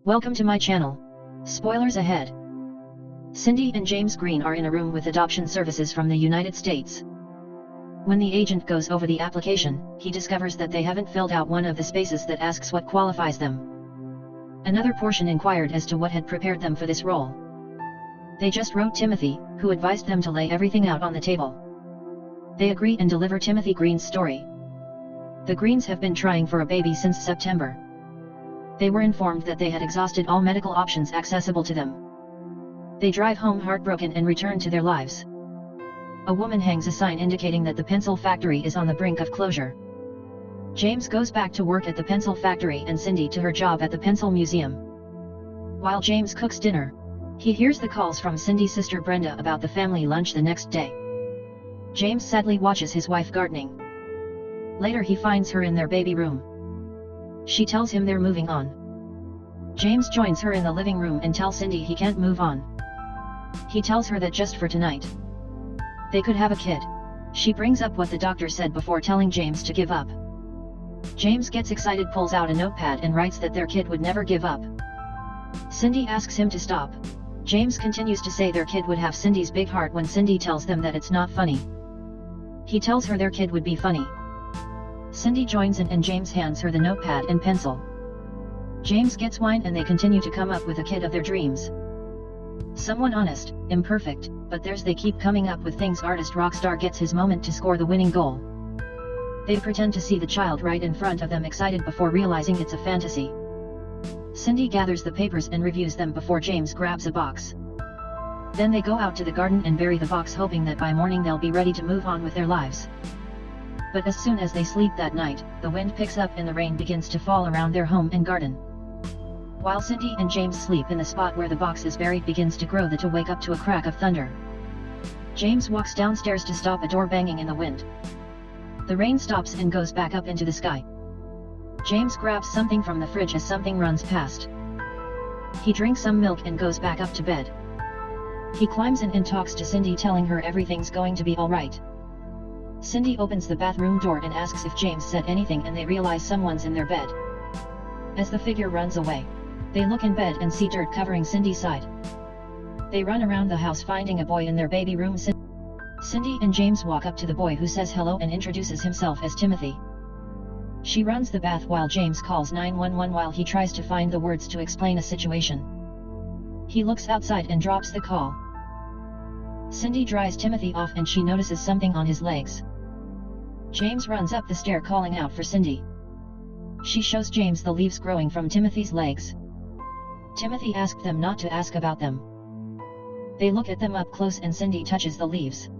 Welcome to my channel. Spoilers ahead. Cindy and James Green are in a room with adoption services from the United States. When the agent goes over the application, he discovers that they haven't filled out one of the spaces that asks what qualifies them. Another portion inquired as to what had prepared them for this role. They just wrote Timothy, who advised them to lay everything out on the table. They agree and deliver Timothy Green's story. The Greens have been trying for a baby since September. They were informed that they had exhausted all medical options accessible to them. They drive home heartbroken and return to their lives. A woman hangs a sign indicating that the pencil factory is on the brink of closure. James goes back to work at the pencil factory and Cindy to her job at the pencil museum. While James cooks dinner, he hears the calls from Cindy's sister Brenda about the family lunch the next day. James sadly watches his wife gardening. Later he finds her in their baby room. She tells him they're moving on. James joins her in the living room and tells Cindy he can't move on. He tells her that just for tonight, they could have a kid. She brings up what the doctor said before telling James to give up. James gets excited, pulls out a notepad and writes that their kid would never give up. Cindy asks him to stop. James continues to say their kid would have Cindy's big heart when Cindy tells them that it's not funny. He tells her their kid would be funny. Cindy joins in and James hands her the notepad and pencil. James gets wine and they continue to come up with a kid of their dreams. Someone honest, imperfect, but they keep coming up with things. Artist Rockstar gets his moment to score the winning goal. They pretend to see the child right in front of them, excited before realizing it's a fantasy. Cindy gathers the papers and reviews them before James grabs a box. Then they go out to the garden and bury the box, hoping that by morning they'll be ready to move on with their lives. But as soon as they sleep that night, the wind picks up and the rain begins to fall around their home and garden. While Cindy and James sleep in the spot where the box is buried, begins to grow to wake up to a crack of thunder. James walks downstairs to stop a door banging in the wind. The rain stops and goes back up into the sky. James grabs something from the fridge as something runs past. He drinks some milk and goes back up to bed. He climbs in and talks to Cindy, telling her everything's going to be alright. Cindy opens the bathroom door and asks if James said anything, and they realize someone's in their bed. As the figure runs away, they look in bed and see dirt covering Cindy's side. They run around the house finding a boy in their baby room. Cindy and James walk up to the boy, who says hello and introduces himself as Timothy. She runs the bath while James calls 911 while he tries to find the words to explain a situation. He looks outside and drops the call. Cindy dries Timothy off and she notices something on his legs. James runs up the stair calling out for Cindy. She shows James the leaves growing from Timothy's legs. Timothy asked them not to ask about them. They look at them up close and Cindy touches the leaves.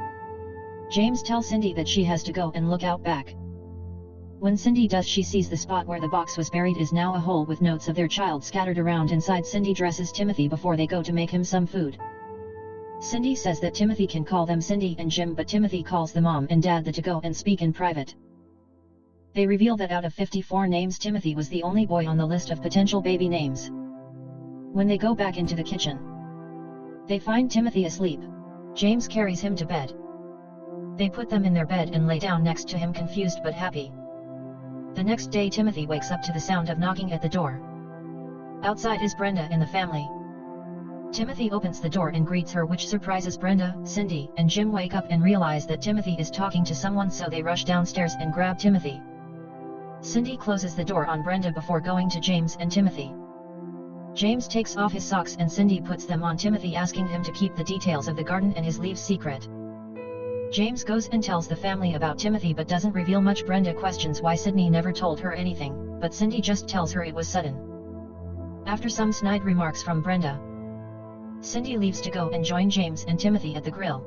James tells Cindy that she has to go and look out back. When Cindy does, she sees the spot where the box was buried is now a hole with notes of their child scattered around inside. Cindy dresses Timothy before they go to make him some food. Cindy says that Timothy can call them Cindy and Jim, but Timothy calls the mom and dad to go and speak in private. They reveal that out of 54 names, Timothy was the only boy on the list of potential baby names. When they go back into the kitchen, they find Timothy asleep. James carries him to bed. They put them in their bed and lay down next to him, confused but happy. The next day Timothy wakes up to the sound of knocking at the door. Outside is Brenda and the family. Timothy opens the door and greets her, which surprises Brenda. Cindy and Jim wake up and realize that Timothy is talking to someone, so they rush downstairs and grab Timothy. Cindy closes the door on Brenda before going to James and Timothy. James takes off his socks and Cindy puts them on Timothy, asking him to keep the details of the garden and his leaves secret. James goes and tells the family about Timothy but doesn't reveal much. Brenda questions why Sydney never told her anything, but Cindy just tells her it was sudden. After some snide remarks from Brenda, Cindy leaves to go and join James and Timothy at the grill.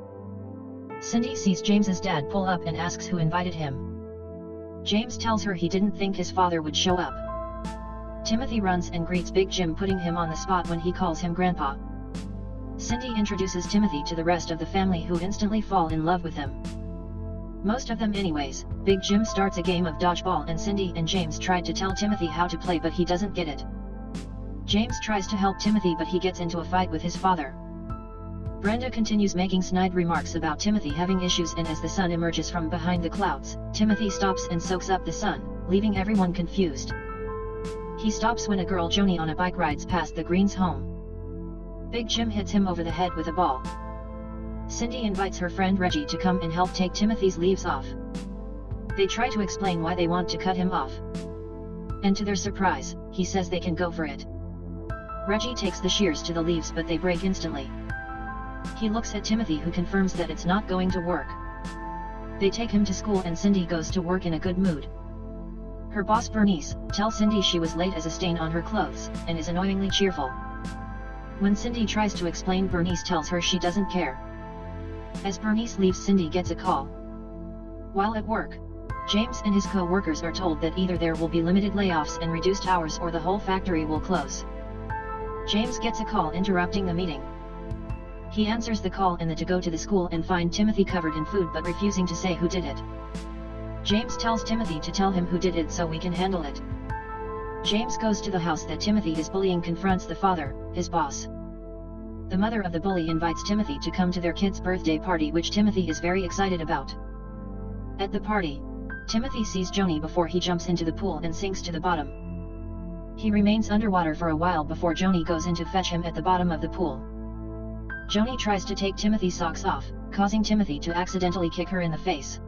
Cindy sees James's dad pull up and asks who invited him. James tells her he didn't think his father would show up. Timothy runs and greets Big Jim, putting him on the spot when he calls him Grandpa. Cindy introduces Timothy to the rest of the family, who instantly fall in love with him. Most of them anyways. Big Jim starts a game of dodgeball and Cindy and James tried to tell Timothy how to play, but he doesn't get it. James tries to help Timothy but he gets into a fight with his father. Brenda continues making snide remarks about Timothy having issues, and as the sun emerges from behind the clouds, Timothy stops and soaks up the sun, leaving everyone confused. He stops when a girl Joni on a bike rides past the Greens' home. Big Jim hits him over the head with a ball. Cindy invites her friend Reggie to come and help take Timothy's leaves off. They try to explain why they want to cut him off. And to their surprise, he says they can go for it. Reggie takes the shears to the leaves but they break instantly. He looks at Timothy who confirms that it's not going to work. They take him to school and Cindy goes to work in a good mood. Her boss Bernice tells Cindy she was late as a stain on her clothes, and is annoyingly cheerful. When Cindy tries to explain, Bernice tells her she doesn't care. As Bernice leaves, Cindy gets a call. While at work, James and his co-workers are told that either there will be limited layoffs and reduced hours or the whole factory will close. James gets a call interrupting the meeting. He answers the call and to go to the school and find Timothy covered in food but refusing to say who did it. James tells Timothy to tell him who did it so we can handle it. James goes to the house that Timothy is bullying, confronts the father, his boss. The mother of the bully invites Timothy to come to their kid's birthday party, which Timothy is very excited about. At the party, Timothy sees Joni before he jumps into the pool and sinks to the bottom. He remains underwater for a while before Joni goes in to fetch him at the bottom of the pool. Joni tries to take Timothy's socks off, causing Timothy to accidentally kick her in the face.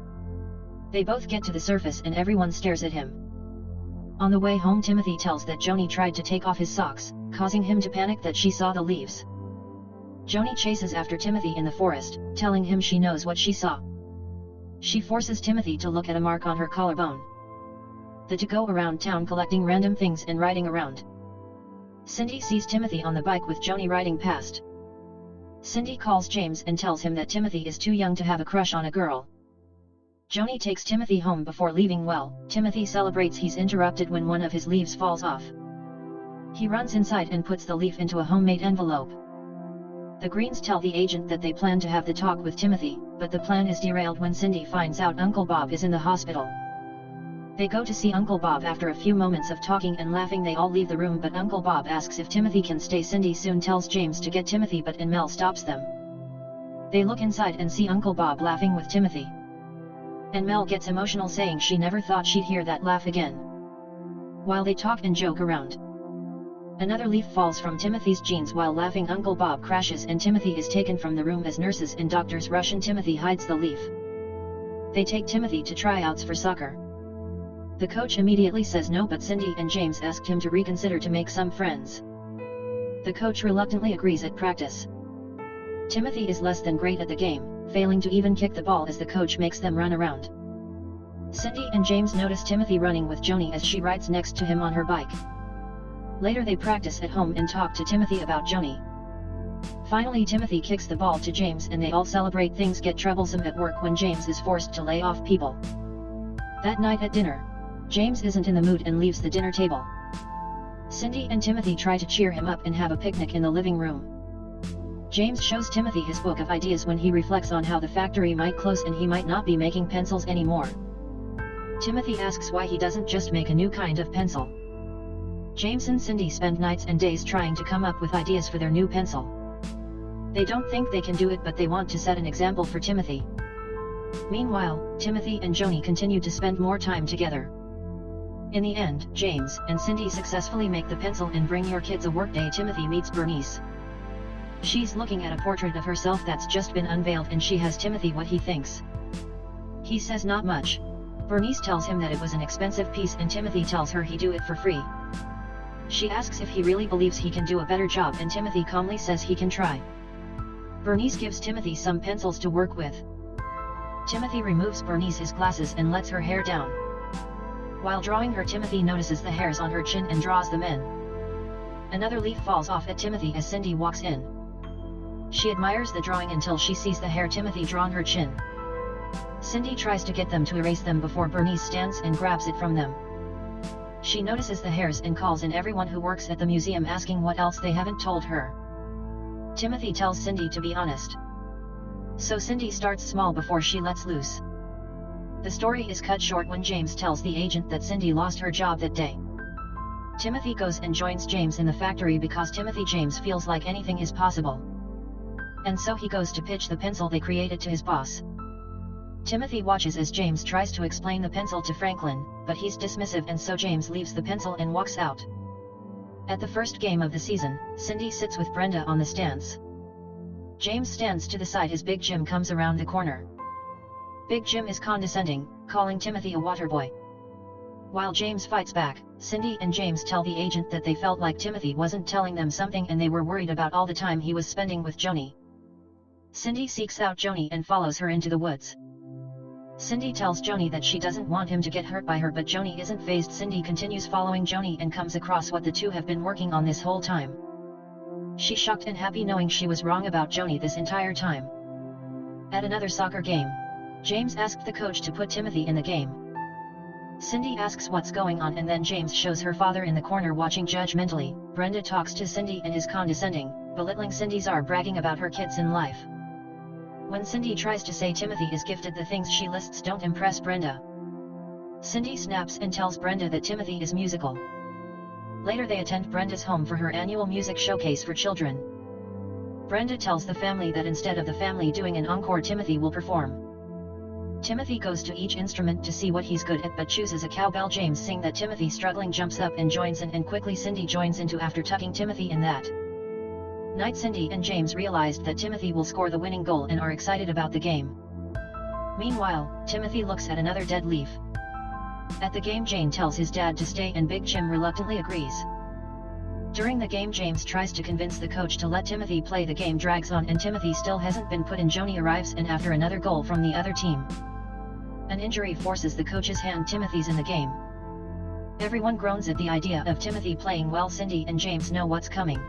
They both get to the surface and everyone stares at him. On the way home, Timothy tells that Joni tried to take off his socks, causing him to panic that she saw the leaves. Joni chases after Timothy in the forest, telling him she knows what she saw. She forces Timothy to look at a mark on her collarbone. They go around town collecting random things and riding around. Cindy sees Timothy on the bike with Joni riding past. Cindy calls James and tells him that Timothy is too young to have a crush on a girl. Joni takes Timothy home before leaving. Timothy celebrates he's interrupted when one of his leaves falls off. He runs inside and puts the leaf into a homemade envelope. The Greens tell the agent that they plan to have the talk with Timothy, but the plan is derailed when Cindy finds out Uncle Bob is in the hospital. They go to see Uncle Bob. After a few moments of talking and laughing, they all leave the room, but Uncle Bob asks if Timothy can stay. Cindy soon tells James to get Timothy, but Mel stops them. They look inside and see Uncle Bob laughing with Timothy. And Mel gets emotional, saying she never thought she'd hear that laugh again. While they talk and joke around, another leaf falls from Timothy's jeans. While laughing, Uncle Bob crashes and Timothy is taken from the room as nurses and doctors rush in. Timothy hides the leaf. They take Timothy to tryouts for soccer. The coach immediately says no, but Cindy and James asked him to reconsider to make some friends. The coach reluctantly agrees at practice. Timothy is less than great at the game, failing to even kick the ball as the coach makes them run around. Cindy and James notice Timothy running with Joni as she rides next to him on her bike. Later they practice at home and talk to Timothy about Joni. Finally Timothy kicks the ball to James and they all celebrate. Things get troublesome at work when James is forced to lay off people. That night at dinner, James isn't in the mood and leaves the dinner table. Cindy and Timothy try to cheer him up and have a picnic in the living room. James shows Timothy his book of ideas when he reflects on how the factory might close and he might not be making pencils anymore. Timothy asks why he doesn't just make a new kind of pencil. James and Cindy spend nights and days trying to come up with ideas for their new pencil. They don't think they can do it, but they want to set an example for Timothy. Meanwhile, Timothy and Joni continue to spend more time together. In the end, James and Cindy successfully make the pencil and bring your kids a workday. Timothy meets Bernice. She's looking at a portrait of herself that's just been unveiled and she asks Timothy what he thinks. He says not much. Bernice tells him that it was an expensive piece and Timothy tells her he'd do it for free. She asks if he really believes he can do a better job and Timothy calmly says he can try. Bernice gives Timothy some pencils to work with. Timothy removes Bernice's glasses and lets her hair down. While drawing her, Timothy notices the hairs on her chin and draws them in. Another leaf falls off at Timothy as Cindy walks in. She admires the drawing until she sees the hair Timothy drew on her chin. Cindy tries to get them to erase them before Bernice stands and grabs it from them. She notices the hairs and calls in everyone who works at the museum, asking what else they haven't told her. Timothy tells Cindy to be honest. So Cindy starts small before she lets loose. The story is cut short when James tells the agent that Cindy lost her job that day. Timothy goes and joins James in the factory because James feels like anything is possible. And so he goes to pitch the pencil they created to his boss. Timothy watches as James tries to explain the pencil to Franklin, but he's dismissive and so James leaves the pencil and walks out. At the first game of the season, Cindy sits with Brenda on the stands. James stands to the side as Big Jim comes around the corner. Big Jim is condescending, calling Timothy a waterboy. While James fights back, Cindy and James tell the agent that they felt like Timothy wasn't telling them something and they were worried about all the time he was spending with Joni. Cindy seeks out Joni and follows her into the woods. Cindy tells Joni that she doesn't want him to get hurt by her, but Joni isn't fazed. Cindy continues following Joni and comes across what the two have been working on this whole time. She's shocked and happy knowing she was wrong about Joni this entire time. At another soccer game, James asked the coach to put Timothy in the game. Cindy asks what's going on and then James shows her father in the corner watching judgmentally. Brenda talks to Cindy and is condescending, belittling Cindy's bragging about her kids in life. When Cindy tries to say Timothy is gifted, the things she lists don't impress Brenda. Cindy snaps and tells Brenda that Timothy is musical. Later they attend Brenda's home for her annual music showcase for children. Brenda tells the family that instead of the family doing an encore, Timothy will perform. Timothy goes to each instrument to see what he's good at but chooses a cowbell. James sings that Timothy struggling jumps up and joins in, and quickly Cindy joins into after tucking Timothy in that night. Cindy and James realized that Timothy will score the winning goal and are excited about the game. Meanwhile, Timothy looks at another dead leaf. At the game, Jane tells his dad to stay and Big Jim reluctantly agrees. During the game, James tries to convince the coach to let Timothy play. The game drags on and Timothy still hasn't been put in. Joni arrives and after another goal from the other team, an injury forces the coach's hand. Timothy's in the game. Everyone groans at the idea of Timothy playing well. Cindy and James know what's coming.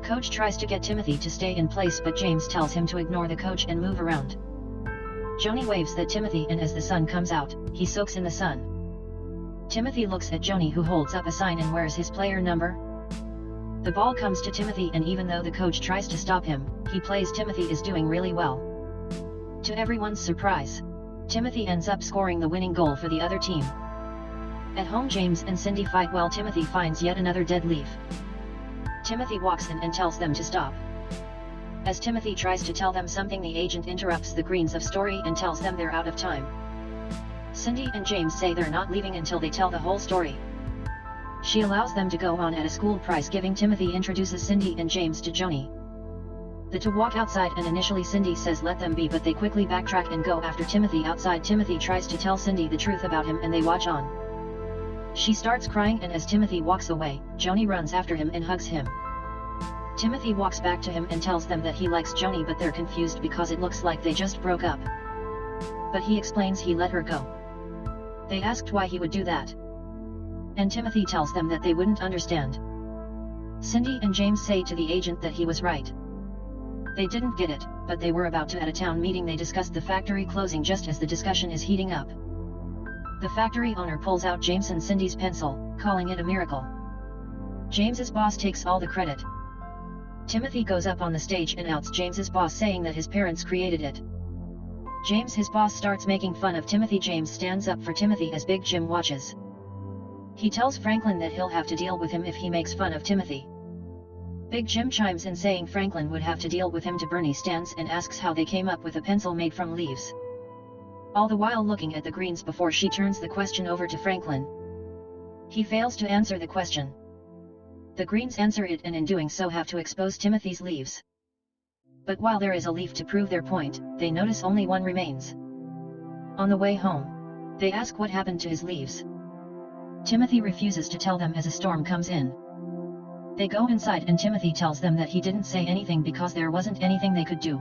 Coach tries to get Timothy to stay in place but James tells him to ignore the coach and move around. Joni waves at Timothy and as the sun comes out, he soaks in the sun. Timothy looks at Joni, who holds up a sign and wears his player number. The ball comes to Timothy and even though the coach tries to stop him, he plays. Timothy is doing really well. To everyone's surprise, Timothy ends up scoring the winning goal for the other team. At home, James and Cindy fight while Timothy finds yet another dead leaf. Timothy walks in and tells them to stop. As Timothy tries to tell them something, the agent interrupts the Greens of story and tells them they're out of time. Cindy and James say they're not leaving until they tell the whole story. She allows them to go on at a school prize giving. Timothy introduces Cindy and James to Joni. The two walk outside and initially Cindy says let them be, but they quickly backtrack and go after Timothy outside. Timothy tries to tell Cindy the truth about him and they watch on. She starts crying and as Timothy walks away, Joni runs after him and hugs him. Timothy walks back to him and tells them that he likes Joni, but they're confused because it looks like they just broke up. But he explains he let her go. They asked why he would do that, and Timothy tells them that they wouldn't understand. Cindy and James say to the agent that he was right. They didn't get it, but they were about to at a town meeting. They discussed the factory closing just as the discussion is heating up. The factory owner pulls out James and Cindy's pencil, calling it a miracle. James's boss takes all the credit. Timothy goes up on the stage and outs James's boss, saying that his parents created it. James, his boss, starts making fun of Timothy. James stands up for Timothy as Big Jim watches. He tells Franklin that he'll have to deal with him if he makes fun of Timothy. Big Jim chimes in saying Franklin would have to deal with him. Bernie stands and asks how they came up with a pencil made from leaves, all the while looking at the Greens before she turns the question over to Franklin. He fails to answer the question. The Greens answer it and in doing so have to expose Timothy's leaves. But while there is a leaf to prove their point, they notice only one remains. On the way home, they ask what happened to his leaves. Timothy refuses to tell them as a storm comes in. They go inside and Timothy tells them that he didn't say anything because there wasn't anything they could do.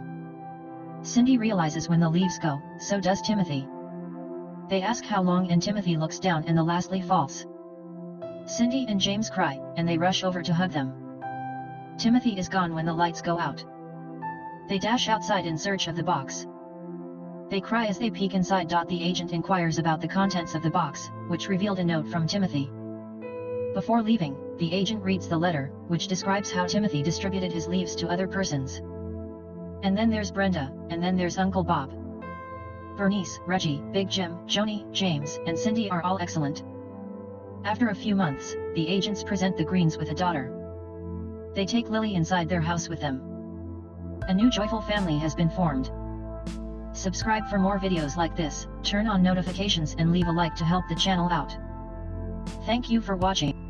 Cindy realizes when the leaves go, so does Timothy. They ask how long and Timothy looks down and the last leaf falls. Cindy and James cry, and they rush over to hug them. Timothy is gone when the lights go out. They dash outside in search of the box. They cry as they peek inside. The agent inquires about the contents of the box, which revealed a note from Timothy. Before leaving, the agent reads the letter, which describes how Timothy distributed his leaves to other persons. And then there's Brenda, and then there's Uncle Bob. Bernice, Reggie, Big Jim, Joni, James, and Cindy are all excellent. After a few months, the agents present the Greens with a daughter. They take Lily inside their house with them. A new joyful family has been formed. Subscribe for more videos like this, turn on notifications and leave a like to help the channel out. Thank you for watching.